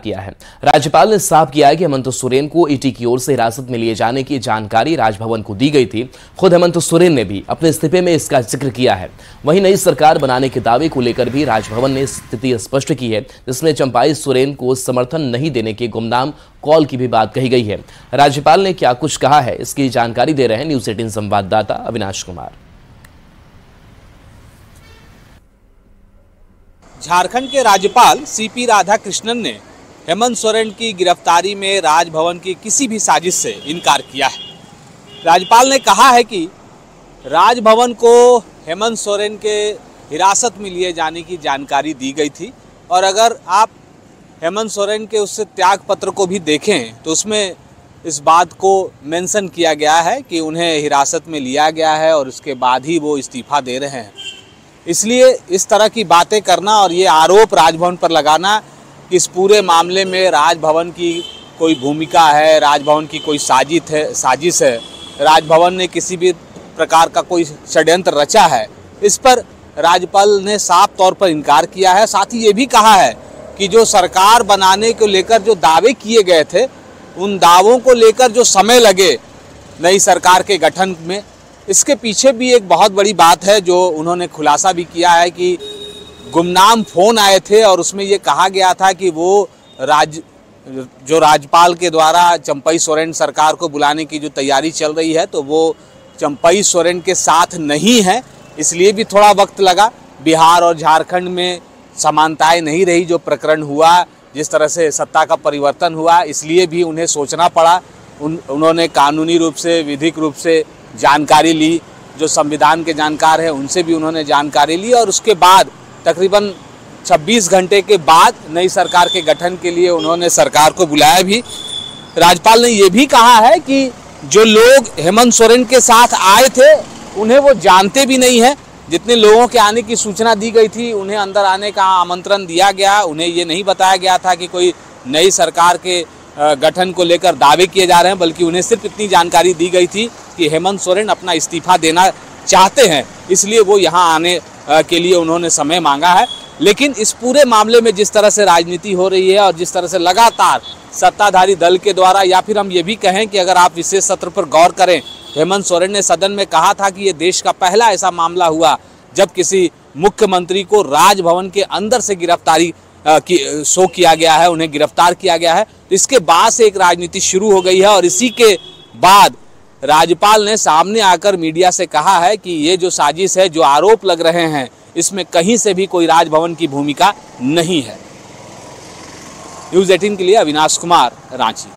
किया है। राज्यपाल ने साफ किया है कि हेमंत सोरेन को ईडी की ओर से हिरासत में लिए जाने की जानकारी राजभवन को दी गई थी। खुद हेमंत सोरेन ने भी अपने इस्तीफे में इसका जिक्र किया है। वहीं नई सरकार बनाने के दावे को लेकर भी राजभवन ने स्थिति स्पष्ट की है, जिसमें चंपाई सोरेन को समर्थन नहीं देने के गुमनाम कॉल की भी बात कही गई है। राज्यपाल ने क्या कुछ कहा है, इसकी जानकारी दे रहे हैं न्यूज़ 18 संवाददाता अविनाश कुमार। झारखंड के राज्यपाल सीपी राधाकृष्णन ने हेमंत सोरेन की गिरफ्तारी में राजभवन की किसी भी साजिश से इनकार किया है। राज्यपाल ने कहा है कि राजभवन को हेमंत सोरेन के हिरासत में लिए जाने की जानकारी दी गई थी और अगर आप हेमंत सोरेन के उससे त्याग पत्र को भी देखें तो उसमें इस बात को मेंशन किया गया है कि उन्हें हिरासत में लिया गया है और उसके बाद ही वो इस्तीफा दे रहे हैं। इसलिए इस तरह की बातें करना और ये आरोप राजभवन पर लगाना कि इस पूरे मामले में राजभवन की कोई भूमिका है, राजभवन की कोई साजिश है, राजभवन ने किसी भी प्रकार का कोई षड्यंत्र रचा है, इस पर राज्यपाल ने साफ तौर पर इनकार किया है। साथ ही ये भी कहा है कि जो सरकार बनाने को लेकर जो दावे किए गए थे, उन दावों को लेकर जो समय लगे नई सरकार के गठन में, इसके पीछे भी एक बहुत बड़ी बात है जो उन्होंने खुलासा भी किया है कि गुमनाम फ़ोन आए थे और उसमें ये कहा गया था कि वो राज्यपाल के द्वारा चंपाई सोरेन सरकार को बुलाने की जो तैयारी चल रही है तो वो चंपाई सोरेन के साथ नहीं है, इसलिए भी थोड़ा वक्त लगा। बिहार और झारखंड में समानताएं नहीं रही, जो प्रकरण हुआ, जिस तरह से सत्ता का परिवर्तन हुआ, इसलिए भी उन्हें सोचना पड़ा। उन्होंने कानूनी रूप से, विधिक रूप से जानकारी ली, जो संविधान के जानकार हैं उनसे भी उन्होंने जानकारी ली और उसके बाद तकरीबन 26 घंटे के बाद नई सरकार के गठन के लिए उन्होंने सरकार को बुलाया भी। राज्यपाल ने ये भी कहा है कि जो लोग हेमंत सोरेन के साथ आए थे उन्हें वो जानते भी नहीं है। जितने लोगों के आने की सूचना दी गई थी उन्हें अंदर आने का आमंत्रण दिया गया, उन्हें ये नहीं बताया गया था कि कोई नई सरकार के गठन को लेकर दावे किए जा रहे हैं, बल्कि उन्हें सिर्फ इतनी जानकारी दी गई थी कि हेमंत सोरेन अपना इस्तीफा देना चाहते हैं, इसलिए वो यहाँ आने के लिए उन्होंने समय मांगा है। लेकिन इस पूरे मामले में जिस तरह से राजनीति हो रही है और जिस तरह से लगातार सत्ताधारी दल के द्वारा, या फिर हम ये भी कहें कि अगर आप विशेष सत्र पर गौर करें, हेमंत सोरेन ने सदन में कहा था कि ये देश का पहला ऐसा मामला हुआ जब किसी मुख्यमंत्री को राजभवन के अंदर से गिरफ्तारी किया गया है, उन्हें गिरफ्तार किया गया है। तो इसके बाद से एक राजनीति शुरू हो गई है और इसी के बाद राज्यपाल ने सामने आकर मीडिया से कहा है कि ये जो साजिश है, जो आरोप लग रहे हैं, इसमें कहीं से भी कोई राजभवन की भूमिका नहीं है। न्यूज़ 18 के लिए अविनाश कुमार, रांची।